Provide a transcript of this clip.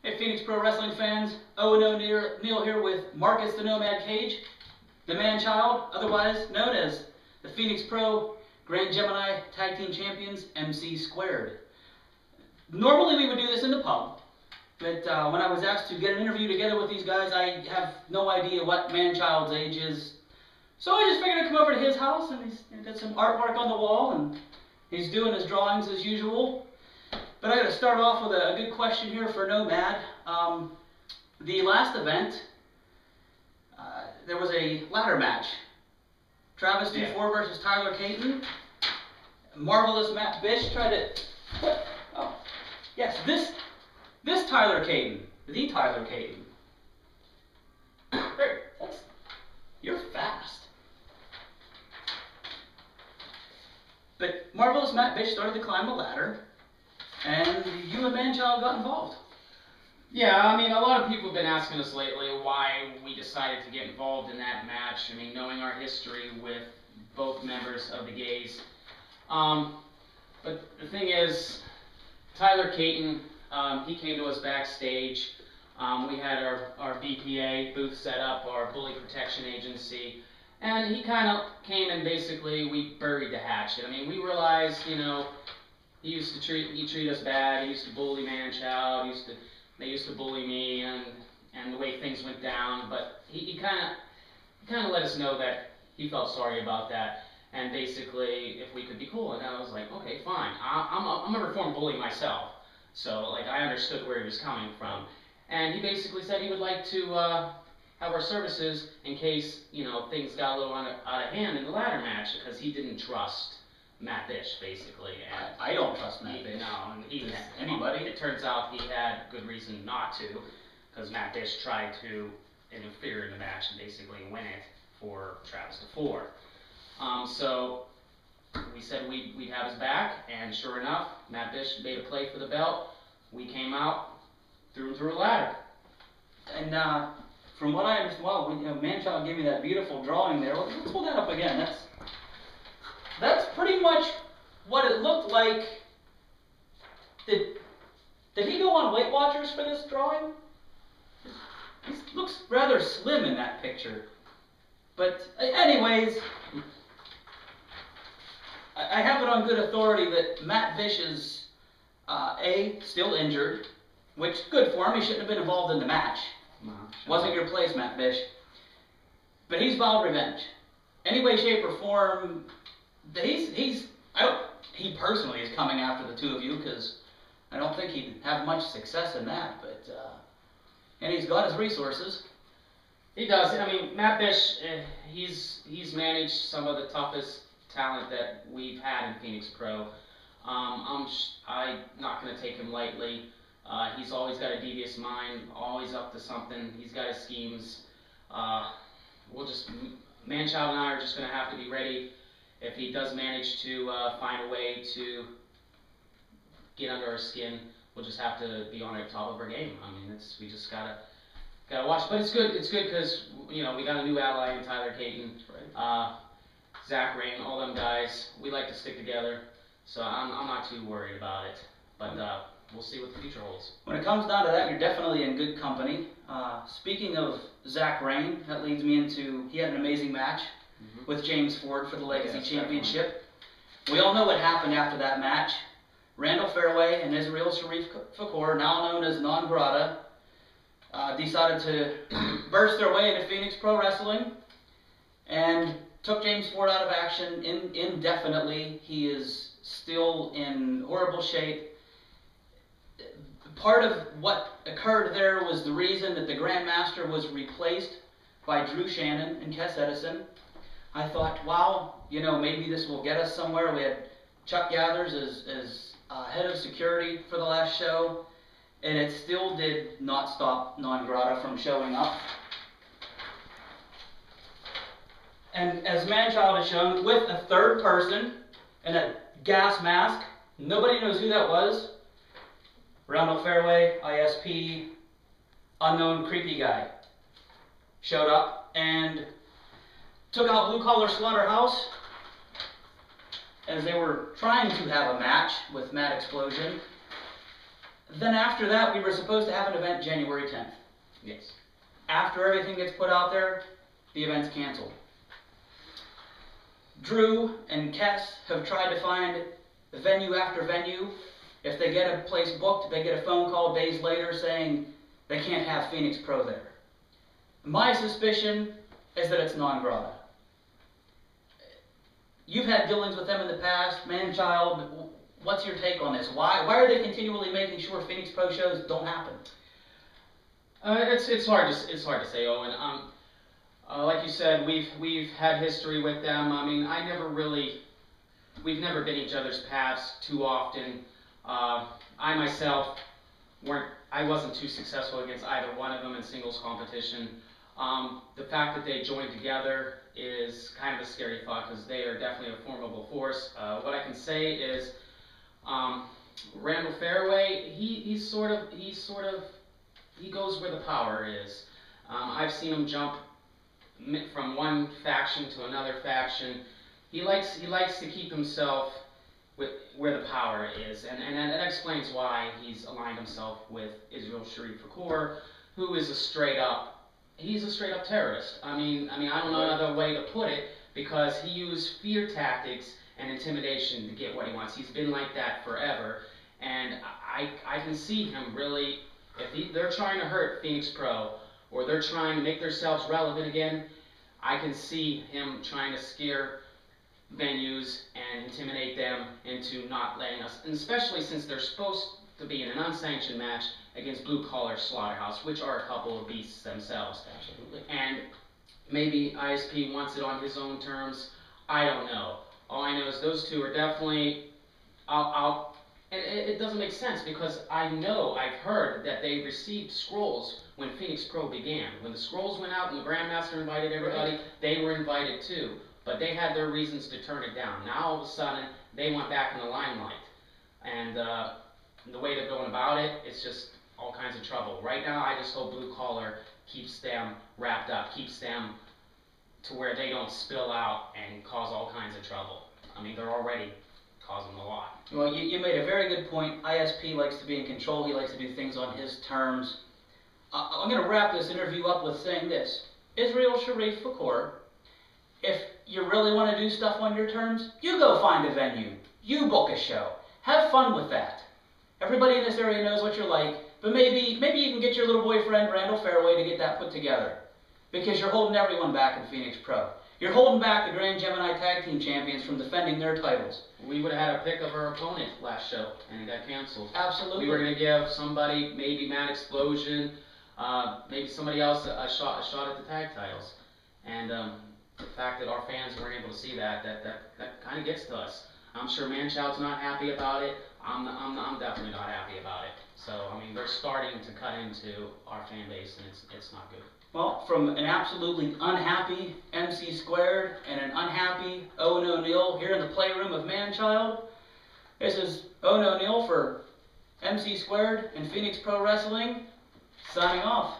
Hey Phoenix Pro Wrestling fans, Owen O'Neil here with Marcus the Nomad Cage, the Manchild, otherwise known as the Phoenix Pro Grand Gemini Tag Team Champions, MC2. Normally we would do this in the pub, but when I was asked to get an interview together with these guys, I have no idea what Manchild's age is. So I just figured I'd come over to his house, and he's got some artwork on the wall, and he's doing his drawings as usual. But I got to start off with a good question here for Nomad. The last event, there was a ladder match. Travis D4 versus Tyler Caton. Marvelous Matt Bish tried to... Oh, yes, this Tyler Caton. The Tyler Caton. You're fast. But Marvelous Matt Bish started to climb the ladder, and you and Manchild got involved. Yeah, I mean, a lot of people have been asking us lately why we decided to get involved in that match. I mean, knowing our history with both members of the Gays. But the thing is, Tyler Caton, he came to us backstage. We had our BPA booth set up, our Bully Protection Agency. And he kind of came and basically we buried the hatchet. I mean, we realized, you know, he treat us bad. He used to bully Manchild. They used to bully me, and the way things went down. But he kind of let us know that he felt sorry about that, and basically if we could be cool. And I was like, okay, fine. I'm a reformed bully myself, so like I understood where he was coming from. And he basically said he would like to have our services in case, you know, things got a little out of hand in the ladder match, because he didn't trust Matt Bish, basically. And I don't trust Matt Bish. No, anybody. It turns out he had good reason not to, because Matt Bish tried to interfere in the match and basically win it for Travis D4. So we said we'd have his back, and sure enough, Matt Bish made a play for the belt. We came out, threw him through a ladder. And from what I understand, well, Manchild gave me that beautiful drawing there. Let's pull that up again. That's pretty much what it looked like. Did he go on Weight Watchers for this drawing? He looks rather slim in that picture. But anyways, I have it on good authority that Matt Bish is still injured, which good for him. He shouldn't have been involved in the match. Wasn't your place, Matt Bish. But he's vowed revenge. Any way, shape, or form. He personally is coming after the two of you, because I don't think he'd have much success in that. But and he's got his resources. He does. I mean, Matt Bish, he's managed some of the toughest talent that we've had in Phoenix Pro. I'm not going to take him lightly. He's always got a devious mind, always up to something. He's got his schemes. Manchild and I are just going to have to be ready. If he does manage to find a way to get under our skin, we'll just have to be on the top of our game. I mean, we just gotta watch. But it's good. It's good because, you know, we got a new ally in Tyler Caton, Zach Rain, all them guys. We like to stick together, so I'm not too worried about it. But we'll see what the future holds. When it comes down to that, you're definitely in good company. Speaking of Zach Rain, that leads me into, he had an amazing match with James Ford for the Legacy Championship. We all know what happened after that match. Randall Fairway and Israel Sharif Fakor, now known as Non Grata, decided to burst their way into Phoenix Pro Wrestling and took James Ford out of action indefinitely. He is still in horrible shape. Part of what occurred there was the reason that the Grandmaster was replaced by Drew Shannon and Kes Edison. I thought, wow, you know, maybe this will get us somewhere. We had Chuck Gathers as head of security for the last show, and it still did not stop Non Grata from showing up. And as Manchild has shown, with a third person and a gas mask, nobody knows who that was. Randall Fairway, ISP, unknown creepy guy, showed up and took out Blue Collar Slaughterhouse as they were trying to have a match with Mad Explosion. Then after that, we were supposed to have an event January 10th. Yes. After everything gets put out there, the event's canceled. Drew and Kess have tried to find venue after venue. If they get a place booked, they get a phone call days later saying they can't have Phoenix Pro there. My suspicion is that it's non-grata. You've had dealings with them in the past, Manchild. What's your take on this? Why are they continually making sure Phoenix Pro shows don't happen? It's hard to say, Owen. Like you said, we've had history with them. I mean, we've never been each other's paths too often. I myself wasn't too successful against either one of them in singles competition. The fact that they joined together is kind of a scary thought because they are definitely a formidable force. What I can say is, Randall Fairway, he goes where the power is. I've seen him jump from one faction to another faction. He likes to keep himself with where the power is, and that explains why he's aligned himself with Israel Sharif Fakour, who is a straight up terrorist. I mean I don't know another way to put it, because he used fear tactics and intimidation to get what he wants. He's been like that forever, and I can see him really, if they're trying to hurt Phoenix Pro, or they're trying to make themselves relevant again, I can see him trying to scare venues and intimidate them into not letting us, and especially since they're supposed to be in an unsanctioned match against Blue Collar Slaughterhouse, which are a couple of beasts themselves. Absolutely. And maybe ISP wants it on his own terms. I don't know. All I know is those two are definitely out. And it doesn't make sense, because I've heard that they received scrolls when Phoenix Pro began. When the scrolls went out and the Grandmaster invited everybody, right, they were invited too. But they had their reasons to turn it down. Now all of a sudden, they went back in the limelight. And the way they're going about it, it's just all kinds of trouble. Right now, I just hope Blue Collar keeps them wrapped up, keeps them to where they don't spill out and cause all kinds of trouble. I mean, they're already causing a lot. Well, you made a very good point. ISP likes to be in control. He likes to do things on his terms. I'm going to wrap this interview up with saying this. Israel Sharif Fakour, if you really want to do stuff on your terms, you go find a venue. You book a show. Have fun with that. Everybody in this area knows what you're like, but maybe you can get your little boyfriend, Randall Fairway, to get that put together. Because you're holding everyone back in Phoenix Pro. You're holding back the Grand Gemini Tag Team Champions from defending their titles. We would have had a pick of our opponent last show, and it got canceled. Absolutely. We were going to give somebody, maybe Mad Explosion, maybe somebody else a shot at the tag titles. And the fact that our fans weren't able to see that kind of gets to us. I'm sure Manchild's not happy about it. I'm definitely not happy about it. So, I mean, they're starting to cut into our fan base, and it's not good. Well, from an absolutely unhappy MC2 and an unhappy Owen O'Neil here in the playroom of Manchild, this is Owen O'Neil for MC2 and Phoenix Pro Wrestling, signing off.